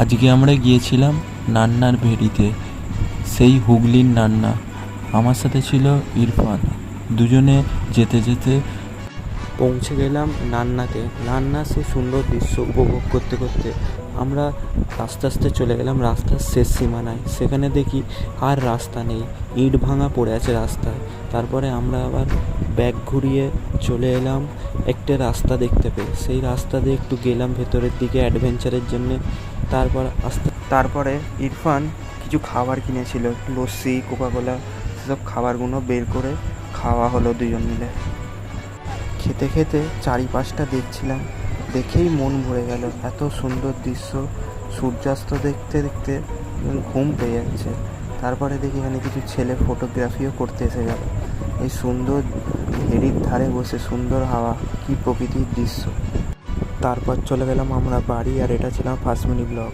আজকে আমরা গিয়েছিলাম নান্নার ভেড়িতে, সেই হুগলির নান্না। আমার সাথে ছিল ইরফান। দুজনে যেতে যেতে পৌঁছে গেলাম নান্নাতে। নান্নার সেই সুন্দর দৃশ্য উপভোগ করতে করতে আমরা আস্তে আস্তে চলে গেলাম রাস্তার শেষ সীমানায়। সেখানে দেখি আর রাস্তা নেই, ইট ভাঙা পড়ে আছে রাস্তায়। তারপরে আমরা আবার ব্যাক ঘুরিয়ে চলে এলাম একটা রাস্তা দেখতে পেয়ে। সেই রাস্তা দিয়ে একটু গেলাম ভেতরের দিকে অ্যাডভেঞ্চারের জন্যে। তারপরে ইরফান কিছু খাবার কিনেছিল, লস্যি, কোকাকোলা, সেসব খাবারগুলো বের করে খাওয়া হলো দুজন মিলে। খেতে খেতে চারিপাশটা দেখছিলাম, দেখেই মন ভরে গেল। এত সুন্দর দৃশ্য, সূর্যাস্ত দেখতে দেখতে ঘুম পেয়ে যাচ্ছে। তারপরে দেখি এখানে কিছু ছেলে ফটোগ্রাফিও করতে এসে গেল। এই সুন্দর ভেড়ির ধারে বসে সুন্দর হাওয়া, কি প্রকৃতির দৃশ্য। তারপর চলে গেলাম আমরা বাড়ি, আর এটা ছিল ফার্স্ট মিনি ব্লগ।